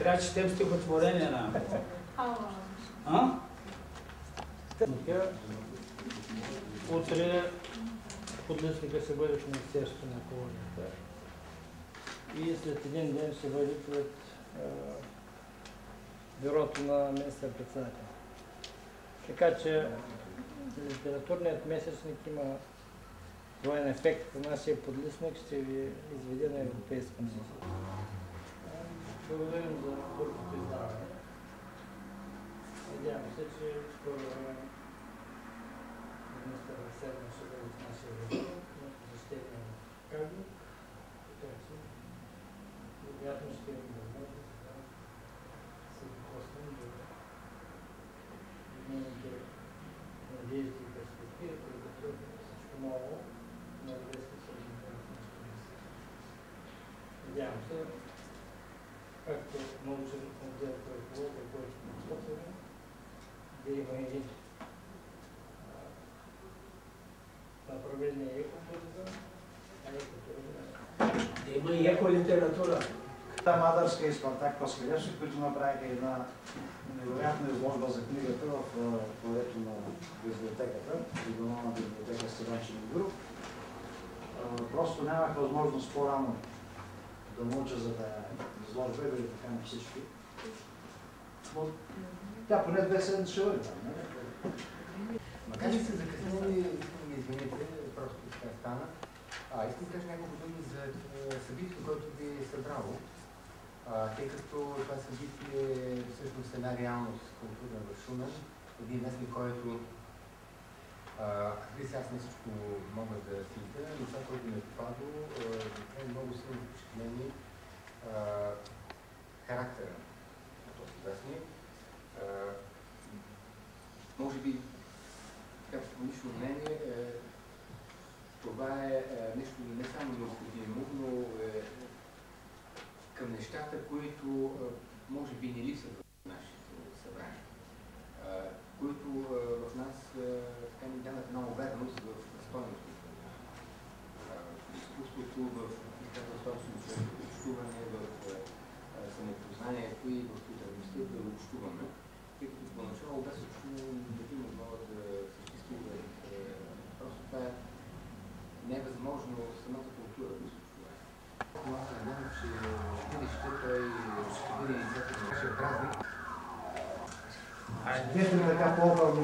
Сега четем стихотворение на... Утре подлъчника се бъде в Министерството на колонията и след един ден ще бъде пред бюрото на министър-председателя. Така че литературният месечник има двоен ефект. Нашия подлъчник ще ви изведе на европейско ниво. Благодарим за първото издаване. Надявам се, че скоро време министър Веселин ще бъде в нашия регион, на посещение на Каго. Така че, вероятно ще имаме възможност да се докоснем до нейните надежди и перспективи, които всичко ново на Европейския съюз в нашето място. Надявам се, както научен отдел по екология, който е подготвен, да има и направление екотуризъм, да има и еколитература. Мадарска и Спартак Паскалевски, които направиха една невероятна изложба за книгата в полето на библиотеката, регионална библиотека Стефан Шеногоров. Просто нямах възможност по-рано да науча за тази изложба и да ги поканя всички. Но тя поне 2 седмици ще бъде там, нали? Макар че се закъснели, извините, просто така стана. Искам да кажа няколко думи за събитието, което ви е събрало. Тъй като това събитие всъщност е една реалност културна в Шумен, един местник, който аз не всичко мога да сита, но това, което ми е попадало, е много силно впечатление характера на този вестник. Може би, по лично мнение, това е нещо не само необходимо, но към нещата, които може би не липсват в нашето събрание, които в нас така ни дават една увереност в стойностите в изкуството, в собственото общуване, в самопознанието и в потребността да общуваме, тъй като поначало без общуване не би могло да съществува. Просто това не е възможно самата култура да се общува. Аз се надявам, че училище той ще бъде инициатив на нашия празник. Днес ми така по-обърно.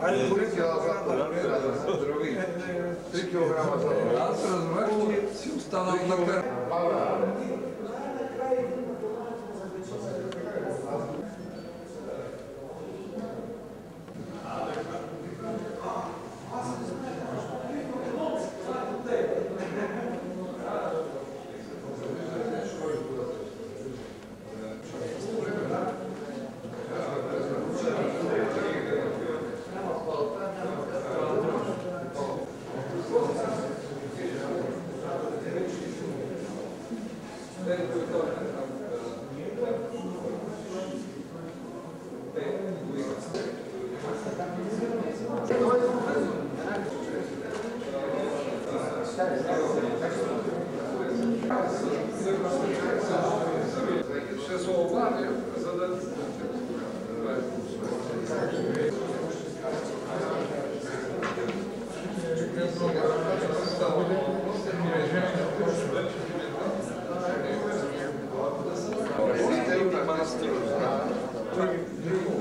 Айде, 3 килограма. Аз разбрах, че си останал на кар.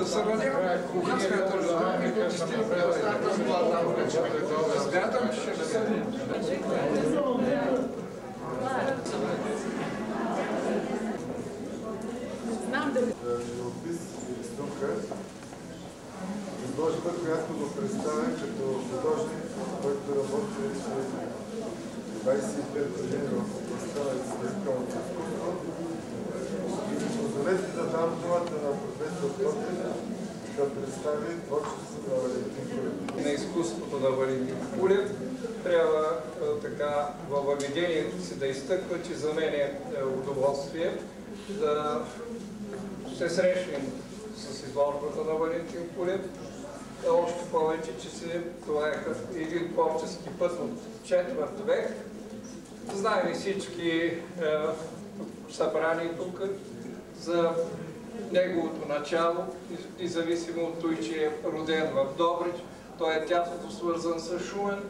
Да се надявам, кога смяташ да ми го смятам, че ще се живопис и рисунка, изложба, която го представя като художник, който работи вече 25 години в областта на изключителното изкуство. Позволете да дам думата на професор Тотев да представи творчеството на Валентин Кулев. На изкуството на Валентин Кулев трябва така във въведението си да изтъква, че за мен е удоволствие да се срещнем с изложбата на Валентин Кулев. Още повече, че това е един творчески път от четвърт век. Знаем всички събрани тук за неговото начало, независимо от това, че е роден в Добрич. Той е тясно свързан с Шумен.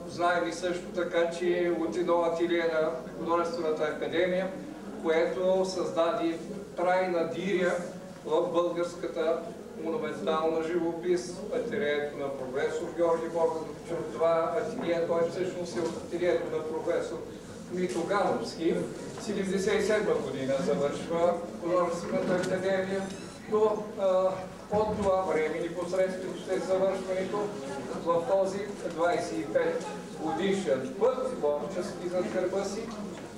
Знаем и също така, че от едно ателие на Художествената академия, което създаде трайна диря в българската монументална живопис, ателието на професор Георги Богданов. Това ателие, той всъщност е от ателието на професор Мито Гановски. 1977 година завършва Художествената академия, но от това време, непосредствено след завършването, в този 25 годишен път, творчески зад гърба си,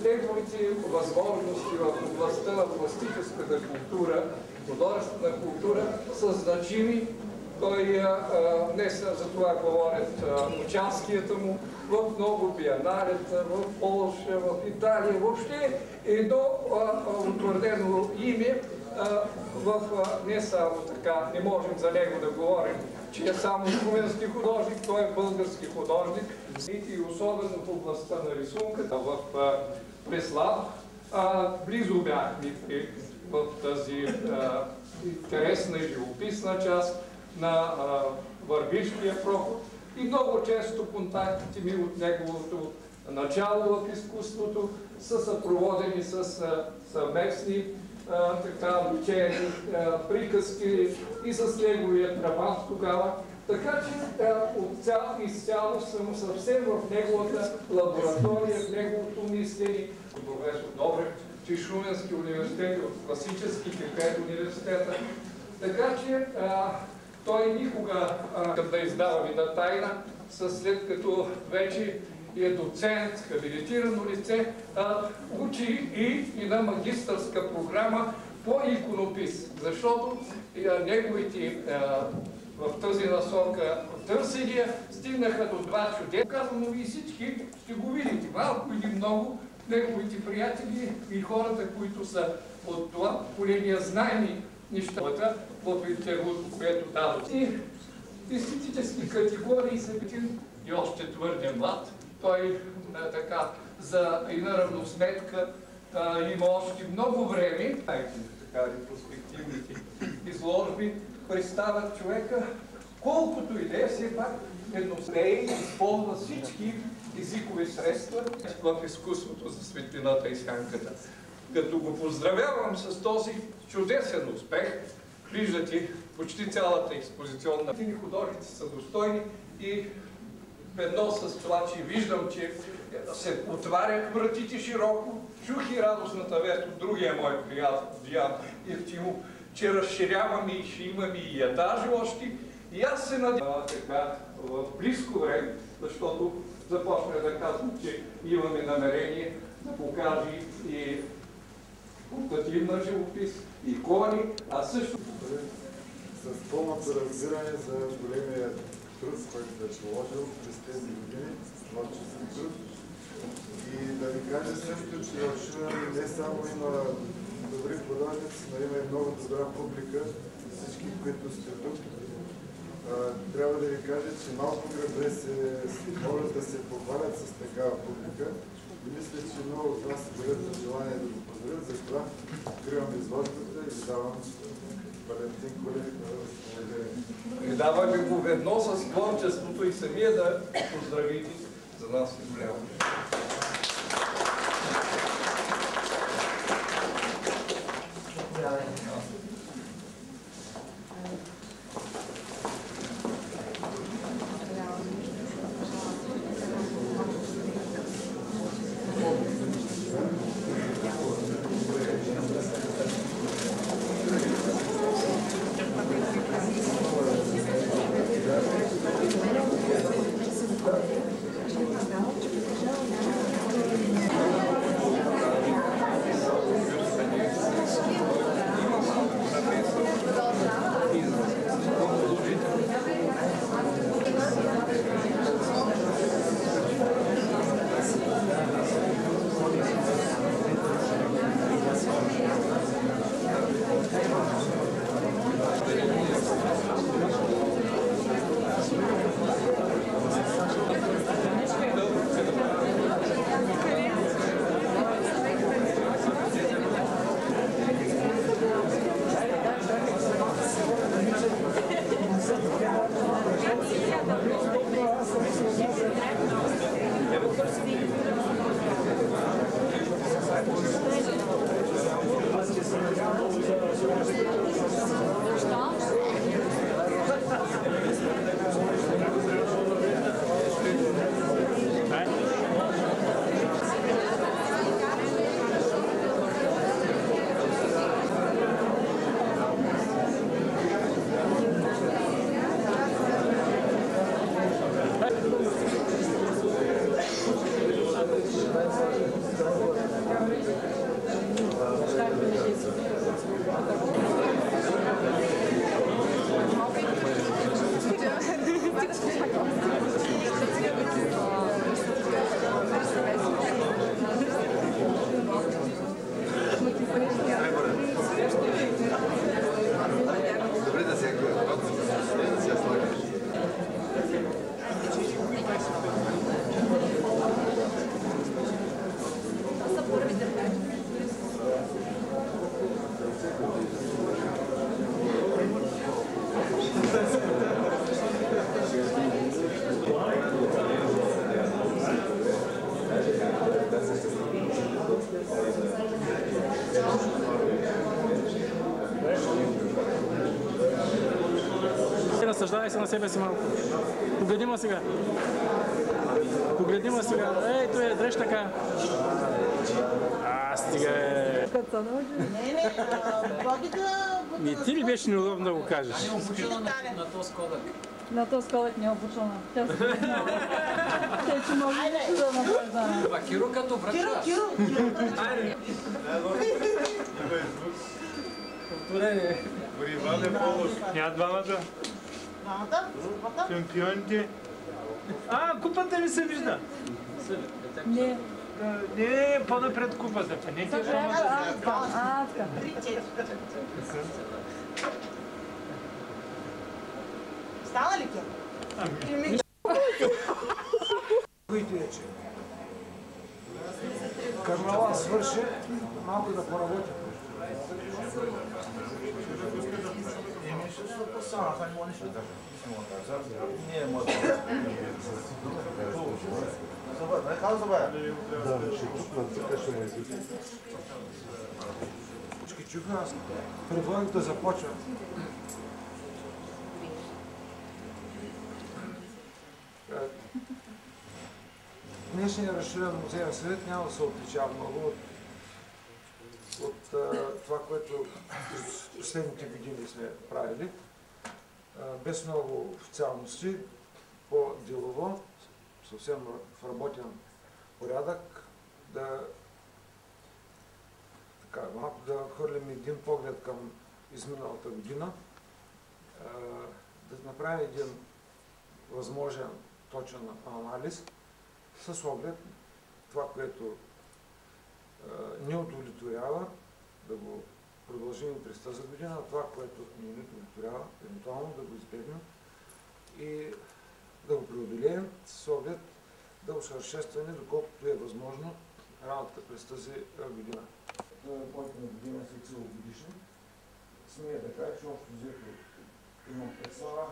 неговите възможности в областта на пластическата култура, художествена култура са значими. Той не са за това говорят участията му в много биеналета, в Полша, в Италия. Въобще едно утвърдено име не само така, не можем за него да говорим, че е само шуменски художник, той е български художник и особено в областта на рисунката в Преслав. Близо бяхме в тази интересна и живописна част на Върбишкия проход и много често контактите ми от неговото начало в изкуството са съпроводени с съвместни учени, приказки и с неговия трабант тогава. Така че изцяло съм съвсем в неговата лаборатория, в неговото мисление. Професор Добрев, че Шуменски университет от класическите 5 университета. Така че той никога да издава вида тайна, след като вече е доцент, хабилитирано лице, учи и на магистърска програма по иконопис, защото неговите в тази насока търсения стигнаха до два чудеса. Казвам, но вие всички ще го видите, малко или много, неговите приятели и хората, които са от това поколение, знаеми нещата в интервюто, което дадох. И естетически категории са и още твърде млад. Той така за една равносметка има още много време. Така ретроспективните изложби представят човека, колкото и да е, все пак едностранно използва всички езикови средства в изкуството за светлината и сянката. Като го поздравявам с този чудесен успех, виждате почти цялата експозиционна. Художници са достойни и едно с това, че виждам, че се отварят вратите широко, чух и радостната вест от другия мой приятел, Диан Евтимов, че разширяваме и ще имаме и етажи още. И аз се надявам така в близко време, защото започна да казвам, че имаме намерение да покаже и портативна живопис, икони, а също с пълното разбиране за големия труд, който вече вложил през тези години, творчески труд. И да ви кажа също, че в Шумен не само има добри художници, но има и много добра публика, всички, които сте тук. Трябва да ви кажа, че малко градове могат да се похвалят с такава публика. И мисля, че много от вас бъдат за желание да го поздравят, затова откривам изложбата и ви давам Валентин Кулев на разположение. Даваме го ведно с творчеството и самия да поздравите. За нас е голямо. Наслаждай се на себе си малко. Погледни ма сега. Погледни ма сега. Ей, той е, дръж така. Стига е. И ти ли беше неудобно да го кажеш? На този кодък. На този кодък не е обучена. Тя се признава. Те, че може да направи. Киро като връчваш. Айде. Повторение. Иван е по-лош. Няма двамата. Двамата? Шампионите. Купата ли се вижда? Не. Не, по-напред купата. Не те двамата. Така. 3-4. Стана ли ке? Които е, че карнавал свърши, малко да поработи. Всички чуха, аз предлагах да започва. Днешният разширен музеен съвет няма да се отличава много от това, което през последните години сме правили. Без много официалности, по-делово, съвсем в работен порядък, малко да хвърлим един поглед към изминалата година, да направим един възможен точен анализ с оглед това, което ни удовлетворява, да го продължим и през тази година, това, което ни удовлетворява, евентуално да го избегнем и да го преодолеем с оглед да усъвършенстваме, доколкото е възможно, работата през тази година. Моите на година са целогодишни. Смея да кажа, че общо взето имам представа,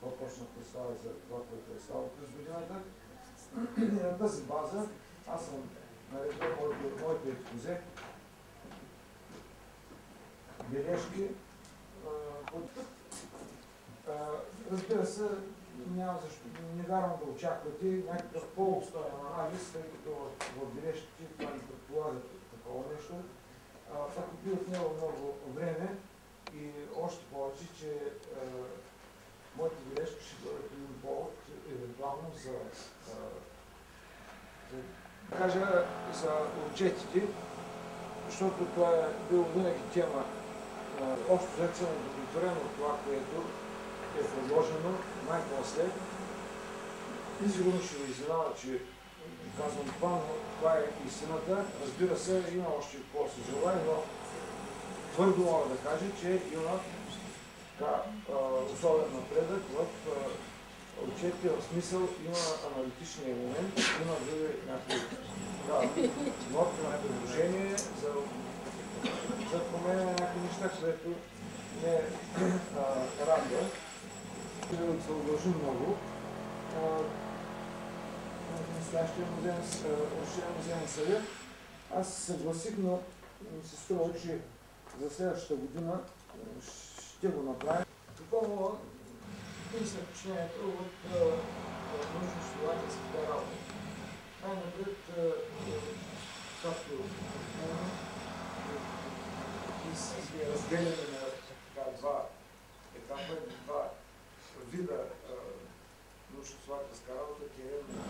по-точна представа за това, което е ставало през годината. И на тази база аз съм наредил моите експозе, бележки. Разбира се, няма защо, не вярвам да очаквате някакъв по-обстоен анализ, тъй като в бележките това не предполага такова нещо. Това би отнело много време и още повече, че моите бележки ще бъдат един повод, евентуално да кажа за отчетите, защото това е било винаги тема. Общо взето съм удовлетворен от това, което е предложено най-после. И сигурно ще ви изненада, че казвам това, но това е истината. Разбира се, има още какво се желае, но твърдо мога да кажа, че има особен напредък в отчетите, в смисъл има аналитичния елемент, има дори някакви ноти на предложение за промене на някакви неща, което не радва. Да се удължи много. Настоящия музеен съвет. Аз се съгласих, но ми се струва, че за следващата година ще го направим. Такова мисля впечатлението от научно-изследователската работа. Най-напред, както разделяме на два етапа, два вида научно-изследователска работа, теренна.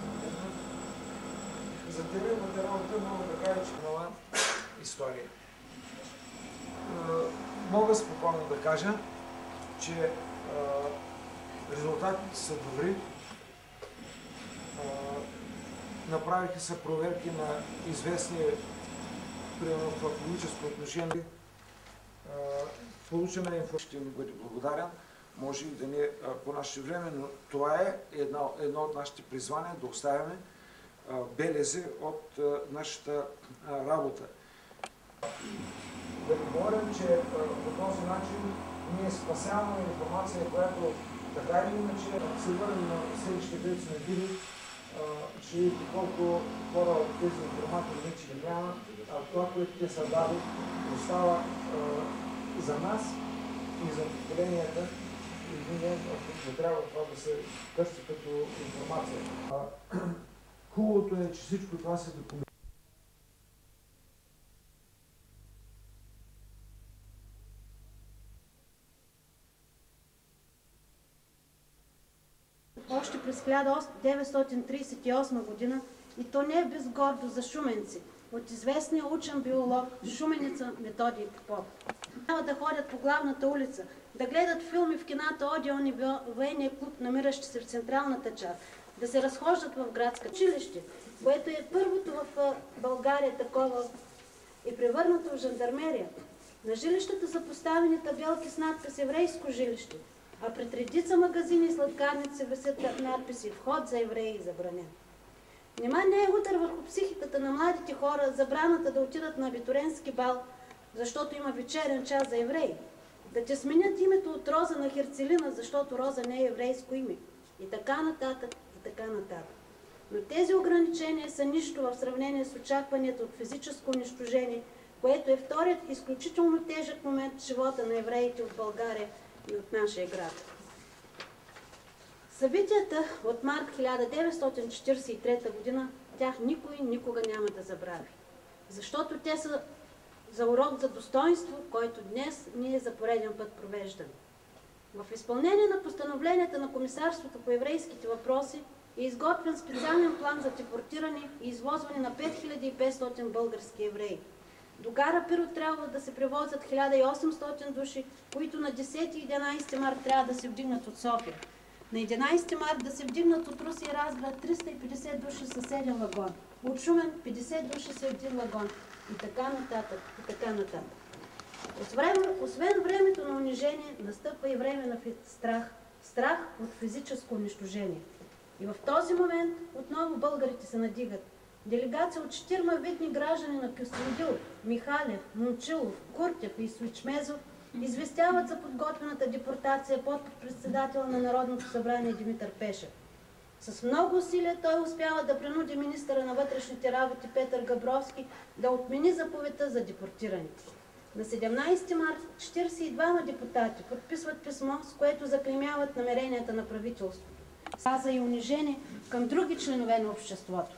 За теренната работа мога да кажа, че нова история. Мога спокойно да кажа, че резултатите са добри. Направиха се проверки на известни, примерно в фактологическо отношение. Получена информация, ще ми бъде благодарен. Може и да не по наше време, но това е едно от нашите призвания да оставяме белези от нашата работа. Да ви говорим, че по този начин ние спасяваме информация, която така или иначе се върне на следващите, които сме били, че видите колко хора от тези информатори вече няма, това, което те са дали, остава за нас и за поколенията не трябва това да се търси като информация. Хубавото е, че всичко това се документира. Още през 1938 година, и то не е без гордост за шуменци, от известния учен биолог, шуменица Методий Попов. Трябва да ходят по главната улица, да гледат филми в кината Одеон и военния клуб, намиращи се в централната част, да се разхождат в градска училище, което е първото в България такова, е превърнато в жандармерия. На жилищата са поставени табелки с надпис „Еврейско жилище“, а пред редица магазини и сладкарници висят надписи „Вход за евреи забранен“. Нима не е удар върху психиката на младите хора забраната да отидат на абитуренски бал, защото има вечерен час за евреи? Да те сменят името от Роза на Херцелина, защото Роза не е еврейско име. И така нататък, и така нататък. Но тези ограничения са нищо в сравнение с очакванията от физическо унищожение, което е вторият изключително тежък момент в живота на евреите от България и от нашия град. Събитията от март 1943 година, тях никой никога няма да забрави. Защото те са за урок за достоинство, който днес ние за пореден път провеждаме. В изпълнение на постановленията на Комисарството по еврейските въпроси е изготвен специален план за депортиране и извозване на 5500 български евреи. До гара Пирот трябва да се превозят 1800 души, които на 10 и 11 март трябва да се вдигнат от София. На 11 март да се вдигнат от Руси и Разград 350 души със 7 вагон. От Шумен 50 души с 1 вагон. И така нататък, и така нататък. Освен времето на унижение, настъпва и време на страх. Страх от физическо унищожение. И в този момент отново българите се надигат. Делегация от 4 видни граждани на Кюстендил, Михалев, Момчилов, Куртев и Суичмезов известяват за подготвената депортация под председателя на Народното събрание Димитър Пешев. С много усилия той успява да принуди министъра на вътрешните работи Петър Габровски да отмени заповедта за депортиране. На 17 март 42 депутати подписват писмо, с което заклеймяват намеренията на правителството. Сказа и унижение към други членове на обществото.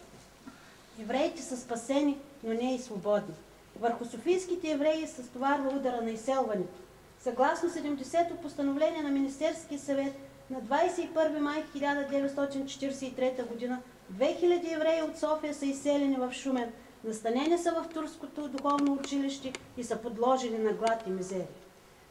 Евреите са спасени, но не и свободни. Върху софийските евреи се стоварва удара на изселването. Съгласно 70-то постановление на Министерския съвет, на 21 май 1943 г. 2000 евреи от София са изселени в Шумен, настанени са в Турското духовно училище и са подложени на глад и мизерия.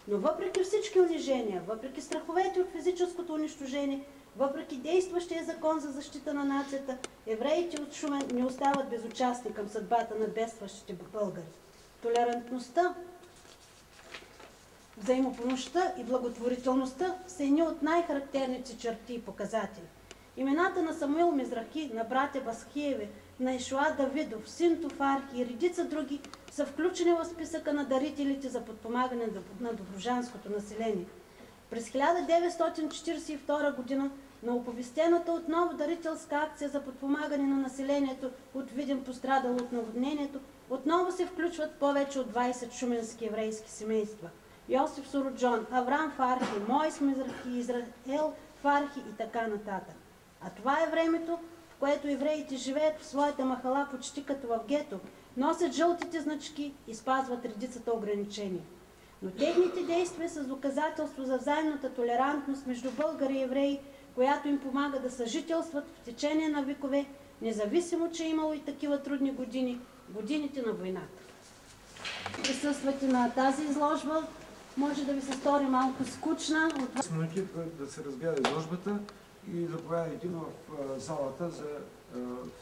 Но въпреки всички унижения, въпреки страховете от физическото унищожение, въпреки действащия закон за защита на нацията, евреите от Шумен не остават безучастни към съдбата на бедстващите българи. Толерантността, взаимопомощта и благотворителността са едни от най-характерните черти и показатели. Имената на Самуил Мизрахи, на братя Басхиеви, на Ишуа Давидов, Синтов Архи и редица други са включени в списъка на дарителите за подпомагане на доброжанското население. През 1942 г. на оповестената отново дарителска акция за подпомагане на населението от Видин пострадало от наводнението, отново се включват повече от 20 шуменски еврейски семейства. Йосиф Суруджон, Авраам Фархи, Моис Мизрахи, Израел Фархи и така нататък. А това е времето, в което евреите живеят в своята махала почти като в гето, носят жълтите значки и спазват редицата ограничения. Но техните действия са доказателство за взаимната толерантност между българи и евреи, която им помага да съжителстват в течение на векове, независимо, че е имало и такива трудни години, годините на войната. Присъствате на тази изложба, може да ви се стори малко скучна. Минути да се разгледа изложбата и заповядайте в залата за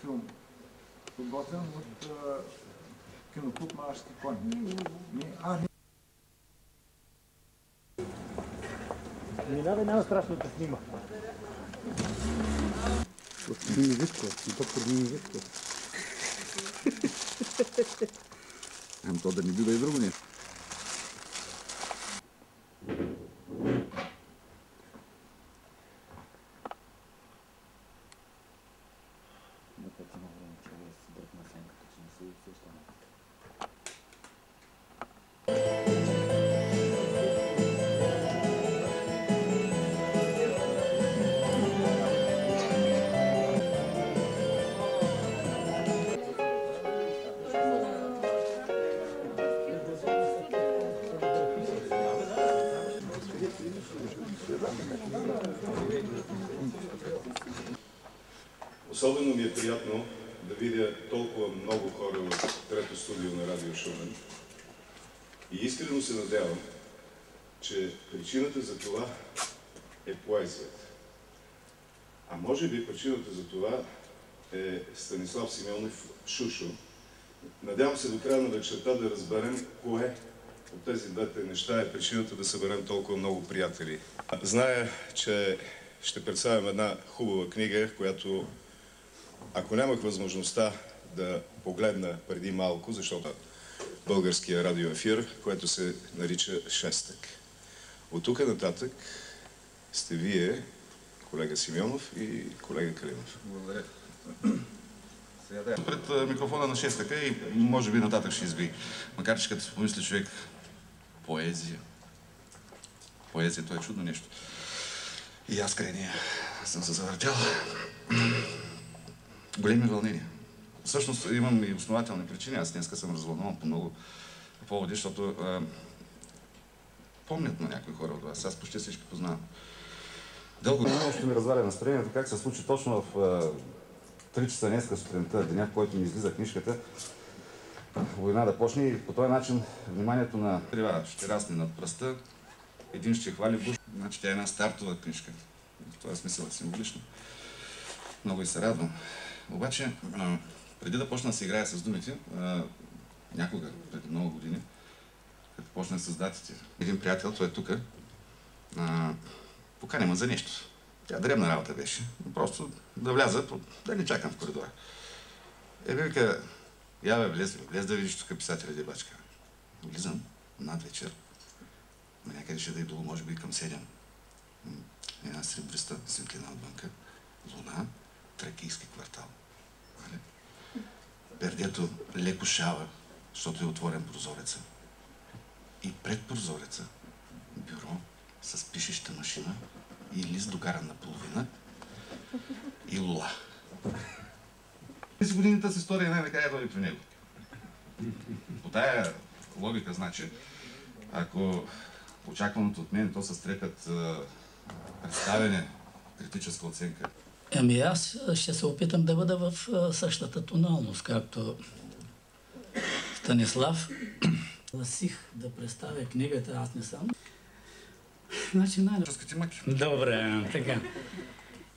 филм, подготвен от киноклуб Малашки кони. Минава няма страшно да снима. Господин Витков, и доктор Витков. То да не бива и друго нещо. Особено ми е приятно да видя толкова много хора в трето студио на Радио Шумен. И искрено се надявам, че причината за това е поезията. А може би причината за това е Станислав Симеонов Шушо. Надявам се до края на вечерта да разберем кое от тези двете неща е причината да съберем толкова много приятели. Зная, че ще представим една хубава книга, която, ако нямах възможността да погледна преди малко, защото българския радиоефир, което се нарича Шестък. От тук нататък сте вие, колега Симеонов и колега Калинов. Благодаря. Пред микрофона на Шестъка и може би нататък ще изби. Макар че като се помисли човек, поезия. Поезията е чудно нещо. И аз край нея съм се завъртял. Големи вълнения. Всъщност имам и основателни причини. Аз днеска съм развълнуван по много поводи, защото помнят на някои хора от вас. Аз почти всички познавам. Дълго време ще ми разваля настроението, как се случи точно в 3 часа днеска сутринта, деня, в който ми излиза книжката, война да почне и по този начин вниманието на трива ще расне над пръста. Един ще хвали Буш. Значи тя е една стартова книжка. В този смисъл е символично. Много и се радвам. Обаче, преди да почна да се играя с думите, някога, преди много години, като почнах с датите, един приятел, той е тук, покани ме за нещо. Тя дребна работа беше. Просто да вляза, да не чакам в коридора. Вика, я бе, влез да видиш тук писателя Дебачка. Влизам над вечер. Някъде ще да е било, може би към 7. Една сребриста светлина отвънка. Луна, тракийски квартал. Пердето леко шава, защото е отворен прозореца. И пред прозореца бюро с пишеща машина и лист докаран на половина и лула. С годината с история най-накрая дойде при него. По тая логика, значи, ако очакваното от мен, то с трепет представяне, критическа оценка. Ами аз ще се опитам да бъда в същата тоналност, както Станислав. Гласих да представя книгата, аз не съм. Значи Добре, така.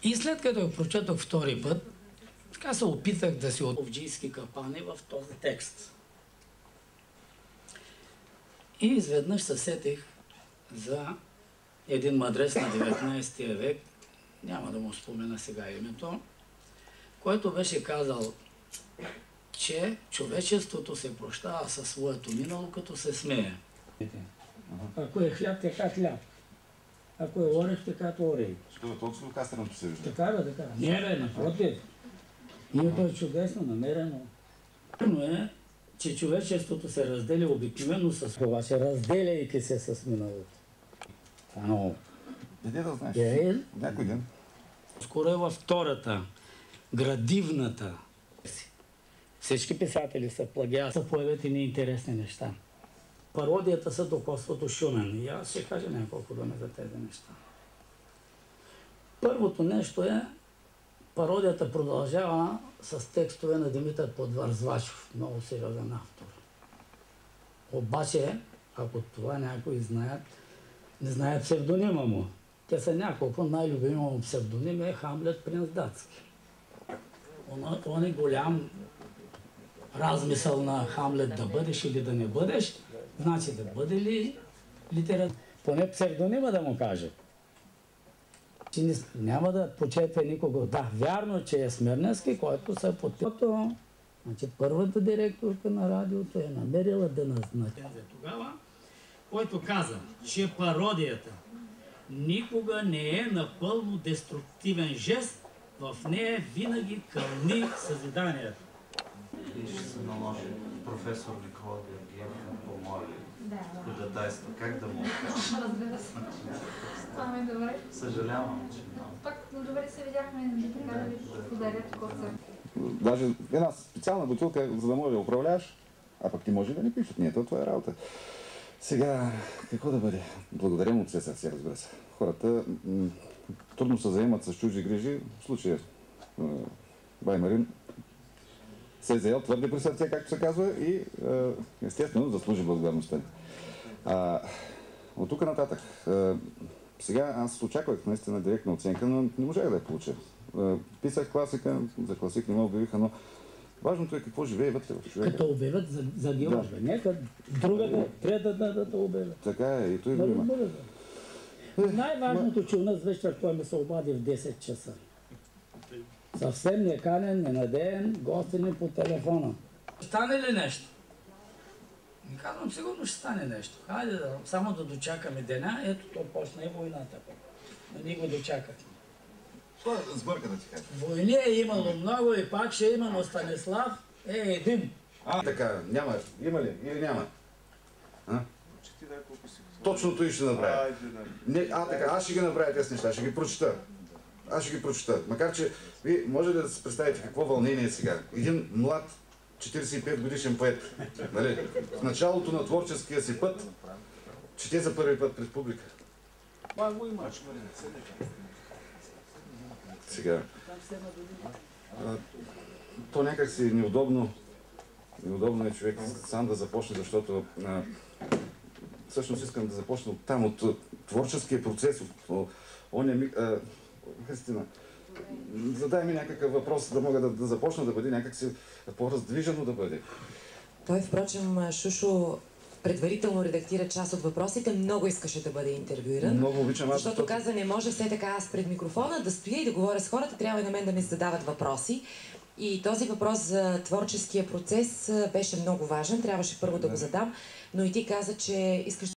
И след като я прочетох втори път, така се опитах да си от овджийски капани в този текст. И изведнъж се сетих за един мъдрец на 19 век, няма да му спомена сега името, който беше казал, че човечеството се прощава със своето минало, като се смее. Ако е хляб, така хляб. Ако е орех, така орех. Що толкова кастерното се вижда? Така бе, така. Не бе, напротив. Името е чудесно, намерено. Но е, че човечеството се разделя обикновено с това, че разделяйки се с миналото. Но... Иде да знаеш. Някой ден. Скоро е във втората, градивната. Всички писатели са плагиат, са появят и неинтересни неща. Пародията са доколството Шумен. И аз ще кажа няколко думи за тези неща. Първото нещо е, пародията продължава с текстове на Димитър Подвързвачов, много сериозен автор. Обаче, ако това някои знаят, не знаят псевдонима му. Те са няколко, най-любимия му псевдоним е Хамлет Принц Датски. Он е голям размисъл на Хамлет да бъдеш или да не бъдеш, значи да бъде ли литература. Поне псевдонима да му каже. Няма да почете никого. Да, вярно, че е Смирненски, който се подписва. Значи първата директорка на радиото е намерила да назначи тогава, който каза, че пародията никога не е напълно деструктивен жест, в нея винаги кълни съзиданието. И ще се наложи професор Никола Георгиев помоли ходатайства. Как да му кажа? Разбира се. Ами добре. Съжалявам, че Пак добре се видяхме, така да ви подаря коца. Даже една специална бутилка, за да може да управляваш, а пък ти може да не пишат. Не, това е работа. Сега, какво да бъде? Благодарим от все сърце, разбира се. Хората трудно се заемат с чужди грижи. В случая бай Марин се е заел твърде при сърце, както се казва, и естествено заслужи благодарността. От тук нататък. Сега аз очаквах наистина директна оценка, но не можах да я получа. Писах класика, за класик не ме обявиха, но важното е какво живее вътре в човека. Като обявят за Георга, нека другата трябва да обявят. Така е, и той го има. Най-важното, че у нас вечер той ми се обади в 10 часа. Съвсем неканен, ненадеян, гостин по телефона. Стане ли нещо? Не казвам, сигурно ще стане нещо. Хайде само да дочакаме деня, ето то почна и войната. Не го дочакахме. Сбърка да ти кажа. Войни е имало много и пак ще има, но Станислав е един. Така, няма. Има ли или няма? Точно той ще направя. Така, аз ще ги направя тези неща, ще ги прочета. Аз ще ги прочета. Макар че вие може да си представите какво вълнение е сега. Един млад 45 годишен поет, нали, в началото на творческия си път, чете за първи път пред публика. Сега. То някак си неудобно е човек сам да започне, защото всъщност искам да започна от там, от творческия процес, от оня миг. Христина, задай ми някакъв въпрос, да мога да започна да бъде някакси по-раздвижено да бъде. Той, впрочем, Шушо предварително редактира част от въпросите, много искаше да бъде интервюиран. Много обичам аз. Защото каза, не може все така аз пред микрофона да стоя и да говоря с хората, трябва и на мен да ми задават въпроси. И този въпрос за творческия процес беше много важен, трябваше първо да го задам, но и ти каза, че искаш